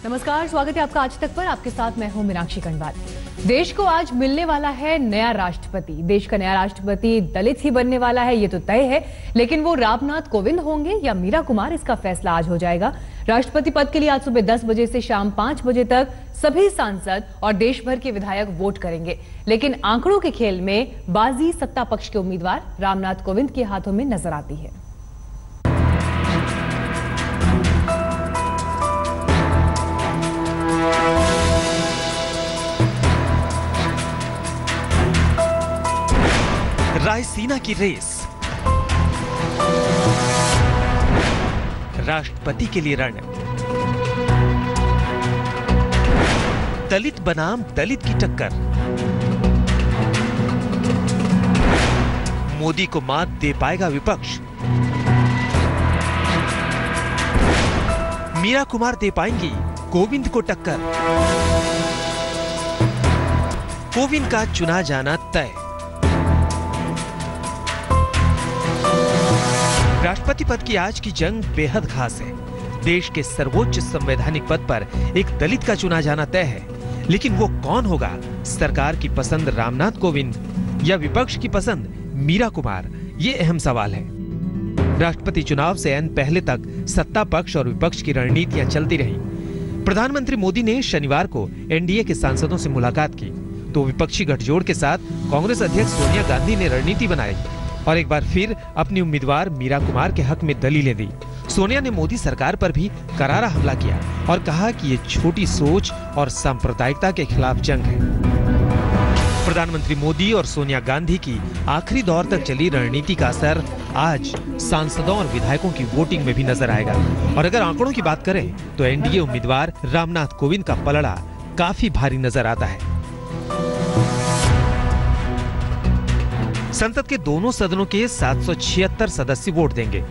नमस्कार, स्वागत है आपका आज तक पर। आपके साथ मैं हूं मीनाक्षी खंडवाल। देश को आज मिलने वाला है नया राष्ट्रपति। देश का नया राष्ट्रपति दलित ही बनने वाला है, ये तो तय है। लेकिन वो रामनाथ कोविंद होंगे या मीरा कुमार, इसका फैसला आज हो जाएगा। राष्ट्रपति पद के लिए आज सुबह 10 बजे से शाम 5 बजे तक सभी सांसद और देश भर के विधायक वोट करेंगे। लेकिन आंकड़ों के खेल में बाजी सत्ता पक्ष के उम्मीदवार रामनाथ कोविंद के हाथों में नजर आती है। रायसीना की रेस, राष्ट्रपति के लिए रण, दलित बनाम दलित की टक्कर, मोदी को मात दे पाएगा विपक्ष, मीरा कुमार दे पाएंगी कोविंद को टक्कर, कोविंद का चुना जाना तय। राष्ट्रपति पद की आज की जंग बेहद खास है। देश के सर्वोच्च संवैधानिक पद पर एक दलित का चुना जाना तय है, लेकिन वो कौन होगा? सरकार की पसंद रामनाथ कोविंद या विपक्ष की पसंद मीरा कुमार? ये अहम सवाल है। राष्ट्रपति चुनाव से ऐन पहले तक सत्ता पक्ष और विपक्ष की रणनीतियां चलती रही। प्रधानमंत्री मोदी ने शनिवार को एनडीए के सांसदों से मुलाकात की तो विपक्षी गठजोड़ के साथ कांग्रेस अध्यक्ष सोनिया गांधी ने रणनीति बनाई और एक बार फिर अपनी उम्मीदवार मीरा कुमार के हक में दलीलें दी। सोनिया ने मोदी सरकार पर भी करारा हमला किया और कहा कि ये छोटी सोच और सांप्रदायिकता के खिलाफ जंग है। प्रधानमंत्री मोदी और सोनिया गांधी की आखिरी दौर तक चली रणनीति का असर आज सांसदों और विधायकों की वोटिंग में भी नजर आएगा। और अगर आंकड़ों की बात करें तो एनडीए उम्मीदवार रामनाथ कोविंद का पलड़ा काफी भारी नजर आता है। संसद के दोनों सदनों के 776 सदस्य वोट देंगे।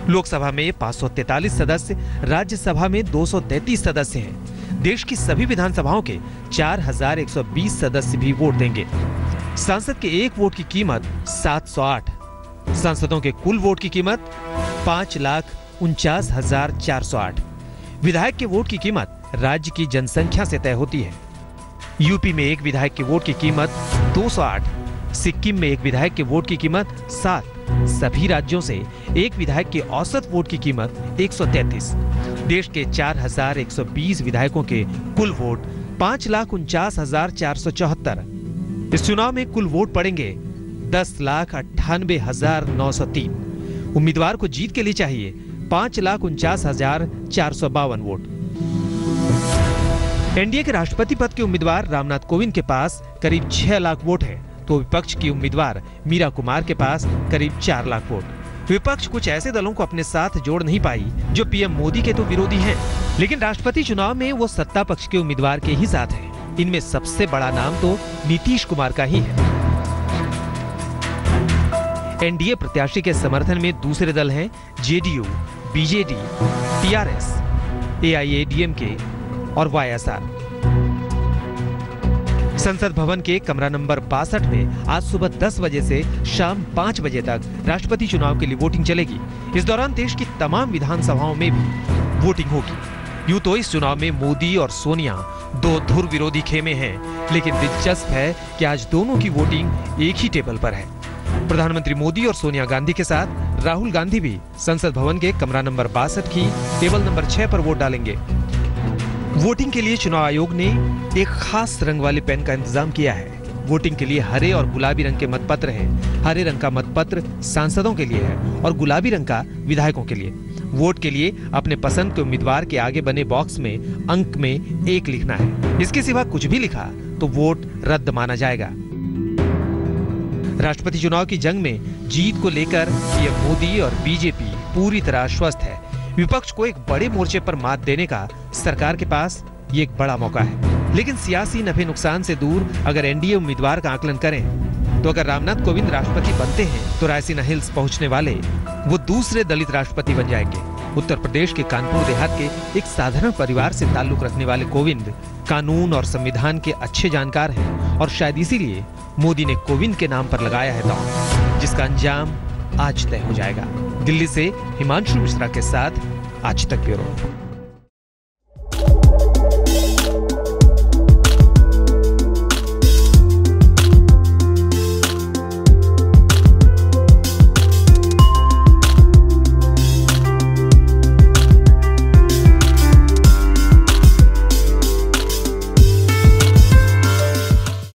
लोकसभा में 543 सदस्य, राज्यसभा में 233 सदस्य हैं। देश की सभी विधानसभाओं के 4120 सदस्य भी वोट देंगे। सांसद के एक वोट की कीमत 708। सांसदों के कुल वोट की कीमत 5,49,408। विधायक के वोट की कीमत राज्य की जनसंख्या से तय होती है। यूपी में एक विधायक के वोट की कीमत 208, सिक्किम में एक विधायक के वोट की कीमत 7, सभी राज्यों से एक विधायक के औसत वोट की कीमत 133। देश के 4120 विधायकों के कुल वोट 5,49,474। इस चुनाव में कुल वोट पड़ेंगे 10,98,903। उम्मीदवार को जीत के लिए चाहिए 5,49,452 वोट। एनडीए के राष्ट्रपति पद के उम्मीदवार रामनाथ कोविंद के पास करीब 6 लाख वोट है, तो विपक्ष की उम्मीदवार मीरा कुमार के पास करीब 4 लाख वोट। विपक्ष कुछ ऐसे दलों को अपने साथ जोड़ नहीं पाई जो पीएम मोदी के तो विरोधी हैं, लेकिन राष्ट्रपति चुनाव में वो सत्ता पक्ष के उम्मीदवार के ही साथ हैं। इनमें सबसे बड़ा नाम तो नीतीश कुमार का ही है। एनडीए प्रत्याशी के समर्थन में दूसरे दल हैं जेडीयू, बीजेडी, टीआरएस, एआईएडीएमके और वाईएसआर। संसद भवन के कमरा नंबर 62 में आज सुबह 10 बजे से शाम 5 बजे तक राष्ट्रपति चुनाव के लिए वोटिंग चलेगी। इस दौरान देश की तमाम विधानसभाओं में भी वोटिंग होगी। यूं तो इस चुनाव में मोदी और सोनिया दो धुर विरोधी खेमे हैं, लेकिन दिलचस्प है कि आज दोनों की वोटिंग एक ही टेबल पर है। प्रधानमंत्री मोदी और सोनिया गांधी के साथ राहुल गांधी भी संसद भवन के कमरा नंबर 62 की टेबल नंबर 6 पर वोट डालेंगे। वोटिंग के लिए चुनाव आयोग ने एक खास रंग वाले पेन का इंतजाम किया है। वोटिंग के लिए हरे और गुलाबी रंग के मतपत्र हैं। हरे रंग का मतपत्र सांसदों के लिए है और गुलाबी रंग का विधायकों के लिए। वोट के लिए अपने पसंद के उम्मीदवार के आगे बने बॉक्स में अंक में 1 लिखना है। इसके सिवा कुछ भी लिखा तो वोट रद्द माना जाएगा। राष्ट्रपति चुनाव की जंग में जीत को लेकर पीएम मोदी और बीजेपी पूरी तरह आश्वस्त है। विपक्ष को एक बड़े मोर्चे पर मात देने का सरकार के पास ये एक बड़ा मौका है। लेकिन सियासी नफे नुकसान से दूर अगर एनडीए उम्मीदवार का आकलन करें तो अगर रामनाथ कोविंद राष्ट्रपति बनते हैं तो रायसीना हिल्स पहुंचने वाले वो दूसरे दलित राष्ट्रपति बन जाएंगे। उत्तर प्रदेश के कानपुर देहात के एक साधारण परिवार से ताल्लुक रखने वाले कोविंद कानून और संविधान के अच्छे जानकार हैं और शायद इसीलिए मोदी ने कोविंद के नाम पर लगाया है दांव, जिसका अंजाम आज तय हो जाएगा। दिल्ली से हिमांशु मिश्रा के साथ आज तक ब्यूरो।